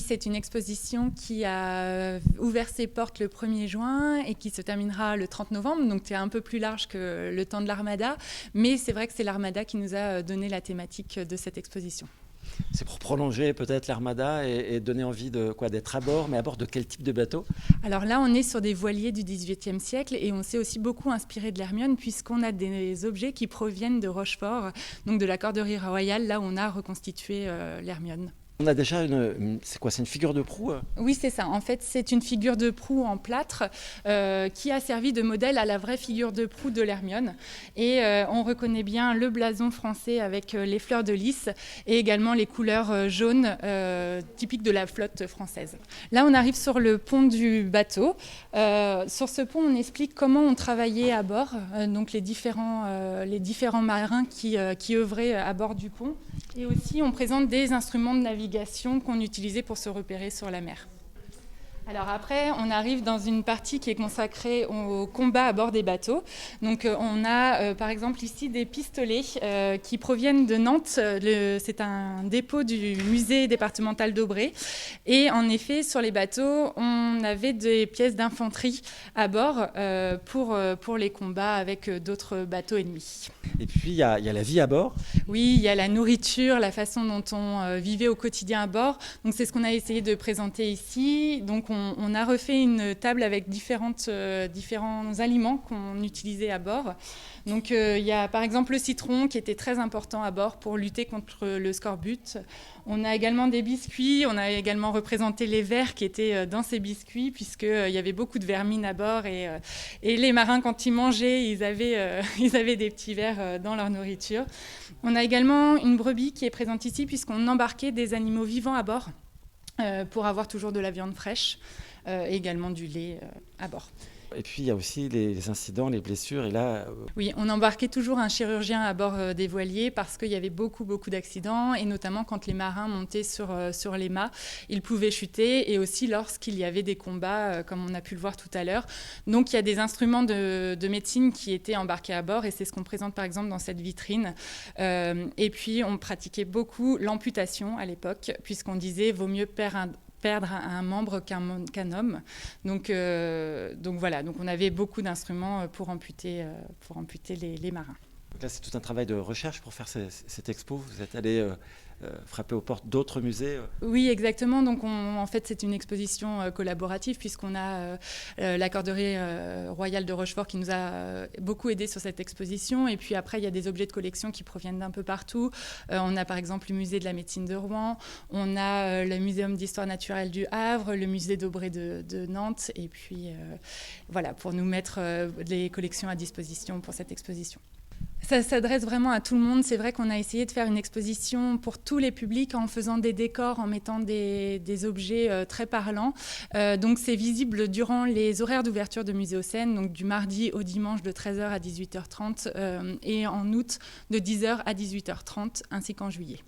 Oui, c'est une exposition qui a ouvert ses portes le 1er juin et qui se terminera le 30 novembre, donc c'est un peu plus large que le temps de l'Armada, mais c'est vrai que c'est l'Armada qui nous a donné la thématique de cette exposition. C'est pour prolonger peut-être l'Armada et donner envie d'être à bord, mais à bord de quel type de bateau? Alors là, on est sur des voiliers du XVIIIe siècle et on s'est aussi beaucoup inspiré de l'Hermione puisqu'on a des objets qui proviennent de Rochefort, donc de la corderie royale, là où on a reconstitué l'Hermione. On a déjà c'est une figure de proue? Oui, c'est ça. En fait, c'est une figure de proue en plâtre qui a servi de modèle à la vraie figure de proue de l'Hermione. Et on reconnaît bien le blason français avec les fleurs de lys et également les couleurs jaunes typiques de la flotte française. Là, on arrive sur le pont du bateau. Sur ce pont, on explique comment on travaillait à bord, donc les différents marins qui œuvraient à bord du pont. Et aussi, on présente des instruments de navigation qu'on utilisait pour se repérer sur la mer. Alors après, on arrive dans une partie qui est consacrée au combat à bord des bateaux. Donc on a par exemple ici des pistolets qui proviennent de Nantes. C'est un dépôt du musée départemental d'Aubray. Et en effet, sur les bateaux, on avait des pièces d'infanterie à bord pour les combats avec d'autres bateaux ennemis. Et puis il y a la vie à bord. Oui, il y a la nourriture, la façon dont on vivait au quotidien à bord. Donc c'est ce qu'on a essayé de présenter ici. Donc on a refait une table avec différents aliments qu'on utilisait à bord. Donc il y a par exemple le citron qui était très important à bord pour lutter contre le scorbut. On a également des biscuits, on a également représenté les vers qui étaient dans ces biscuits puisqu'il y avait beaucoup de vermine à bord et les marins quand ils mangeaient, ils avaient des petits vers dans leur nourriture. On a également une brebis qui est présente ici puisqu'on embarquait des animaux vivants à bord pour avoir toujours de la viande fraîche et également du lait à bord. Et puis il y a aussi les incidents, les blessures. Et là, Oui, on embarquait toujours un chirurgien à bord des voiliers parce qu'il y avait beaucoup d'accidents et notamment quand les marins montaient sur les mâts, ils pouvaient chuter et aussi lorsqu'il y avait des combats comme on a pu le voir tout à l'heure. Donc il y a des instruments de médecine qui étaient embarqués à bord et c'est ce qu'on présente par exemple dans cette vitrine. Et puis on pratiquait beaucoup l'amputation à l'époque puisqu'on disait vaut mieux perdre un membre qu'un homme. Donc voilà, donc on avait beaucoup d'instruments pour amputer les marins. Donc là, c'est tout un travail de recherche pour faire cette expo. Vous êtes allé frapper aux portes d'autres musées. Oui, exactement. Donc en fait, c'est une exposition collaborative puisqu'on a la corderie royale de Rochefort qui nous a beaucoup aidé sur cette exposition. Et puis après, il y a des objets de collection qui proviennent d'un peu partout. On a par exemple le musée de la médecine de Rouen, on a le muséum d'histoire naturelle du Havre, le musée d'Aubray de Nantes. Et puis voilà, pour nous mettre les collections à disposition pour cette exposition. Ça s'adresse vraiment à tout le monde. C'est vrai qu'on a essayé de faire une exposition pour tous les publics en faisant des décors, en mettant des objets très parlants. Donc c'est visible durant les horaires d'ouverture de Muséocène, donc du mardi au dimanche de 13h à 18h30 et en août de 10h à 18h30 ainsi qu'en juillet.